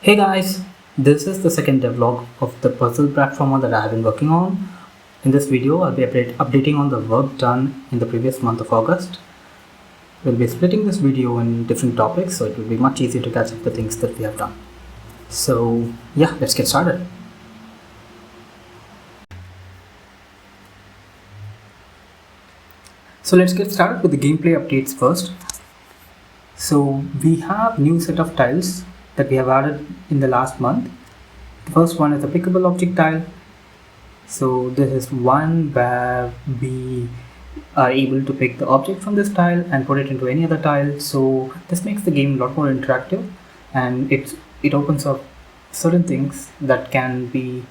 Hey guys, this is the second devlog of the puzzle platformer that I have been working on. In this video, I'll be updating on the work done in the previous month of August. We'll be splitting this video in different topics, so it will be much easier to catch up the things that we have done. So yeah, let's get started. So let's get started with the gameplay updates first. So we have new set of tiles that we have added in the last month. The first one is the pickable object tile. So this is one where we are able to pick the object from this tile and put it into any other tile. So this makes the game a lot more interactive, and it opens up certain things that can be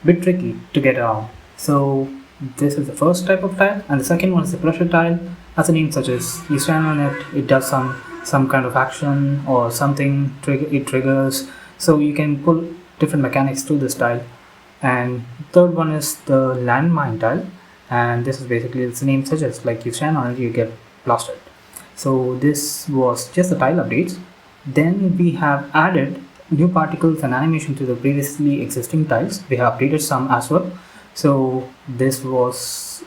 a bit tricky to get around. So this is the first type of tile, and the second one is the pressure tile. As the name suggests, you stand on it, it does some kind of action or something, it triggers. So you can pull different mechanics through this tile. And third one is the landmine tile, and this is basically, as the name suggests, like you stand on it, you get blasted. So this was just the tile updates. Then we have added new particles and animation to the previously existing tiles. We have updated some as well. So this was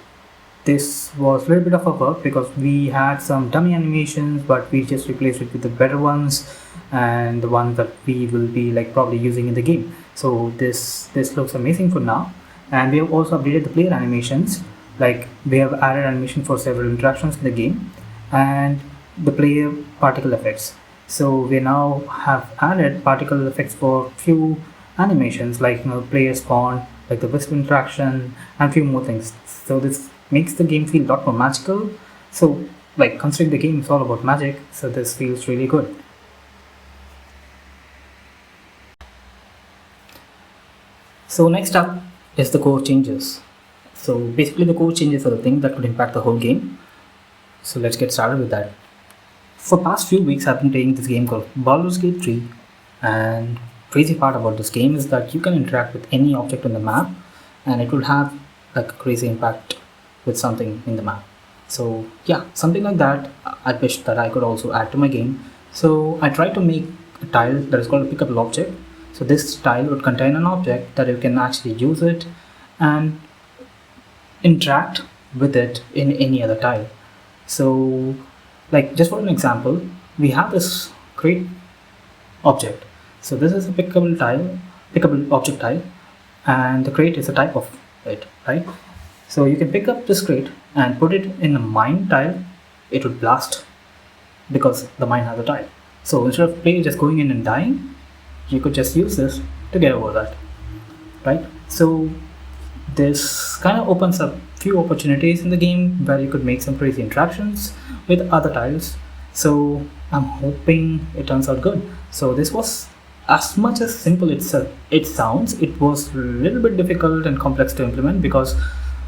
a little bit of a work because we had some dummy animations, but we just replaced it with the better ones and the ones that we will be like probably using in the game. So this looks amazing for now. And we have also updated the player animations. Like we have added animation for several interactions in the game and the player particle effects. So we now have added particle effects for few animations, like player spawn, like the wisp interaction, and few more things. So this makes the game feel a lot more magical. So like considering the game is all about magic, so this feels really good. So next up is the core changes. So basically the core changes are the thing that could impact the whole game. So let's get started with that. For past few weeks I've been playing this game called Baldur's Gate 3, and crazy part about this game is that you can interact with any object on the map and it will have like a crazy impact with something in the map. So yeah, something like that I wish that I could also add to my game. So I tried to make a tile that is called a pickable object. So this tile would contain an object that you can actually use it and interact with it in any other tile. So like just for an example, we have this crate object. So this is a pickable object tile, and the crate is a type of it, right? So you can pick up this crate and put it in a mine tile. It would blast because the mine has a tile. So instead of player just going in and dying, you could just use this to get over that, right? So this kind of opens up few opportunities in the game where you could make some crazy interactions with other tiles. So I'm hoping it turns out good. So this was, as much as simple it sounds, it was a little bit difficult and complex to implement because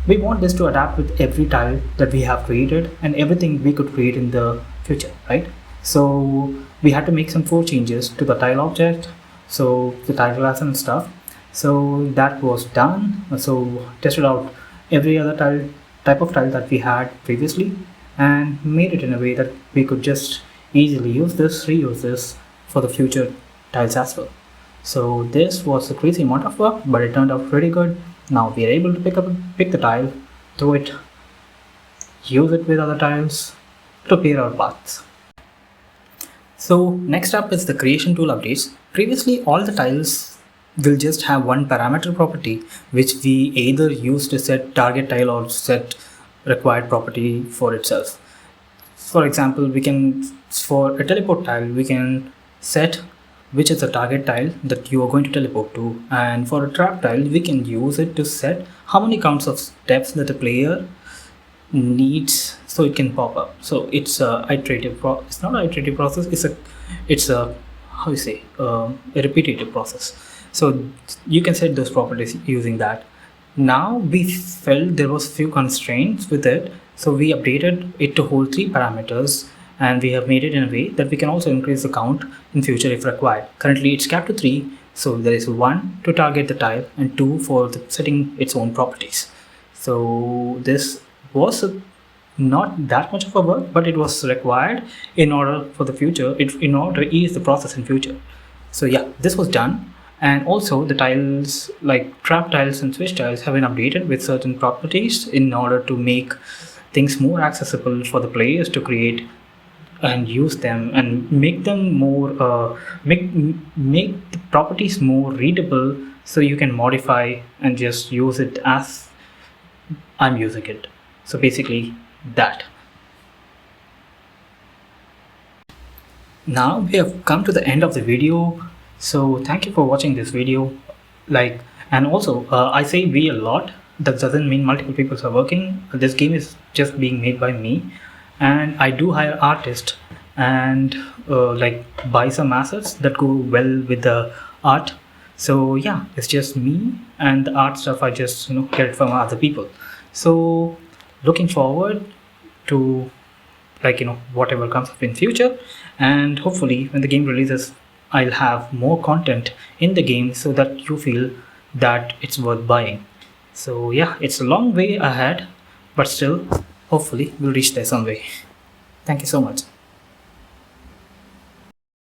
we want this to adapt with every tile that we have created and everything we could create in the future, right? So we had to make some 4 changes to the tile object, so the tile class and stuff. So that was done. So tested out every other type of tile that we had previously and made it in a way that we could just easily reuse this for the future tiles as well. So this was a crazy amount of work, but it turned out pretty good. Now we are able to pick the tile, throw it, use it with other tiles to clear our paths. So next up is the creation tool updates. Previously all the tiles will just have one parameter property which we either use to set target tile or set required property for itself. For example, we can, for a teleport tile, we can set which is the target tile that you are going to teleport to, and for a trap tile we can use it to set how many counts of steps that the player needs so it can pop up. So it's a iterative it's not an iterative process, it's a how you say a repetitive process. So you can set those properties using that. Now we felt there was few constraints with it, so we updated it to hold 3 parameters, and we have made it in a way that we can also increase the count in future if required. Currently it's capped to 3, so there is 1 to target the tile and 2 for setting its own properties. So this was not that much of a work, but it was required in order for the future, in order to ease the process in future. So yeah, this was done. And also the tiles like trap tiles and switch tiles have been updated with certain properties in order to make things more accessible for the players to create and use them, and make them more make the properties more readable, so you can modify and just use it as I'm using it. So basically that. Now we have come to the end of the video, so thank you for watching this video. Like, and also I say we a lot, that doesn't mean multiple people are working. This game is just being made by me, and I do hire artists and like buy some assets that go well with the art. So yeah, it's just me, and the art stuff I just get it from other people. So looking forward to whatever comes up in future, and hopefully when the game releases I'll have more content in the game so that you feel that it's worth buying. So yeah, it's a long way ahead, but still hopefully we'll reach there some way. Thank you so much.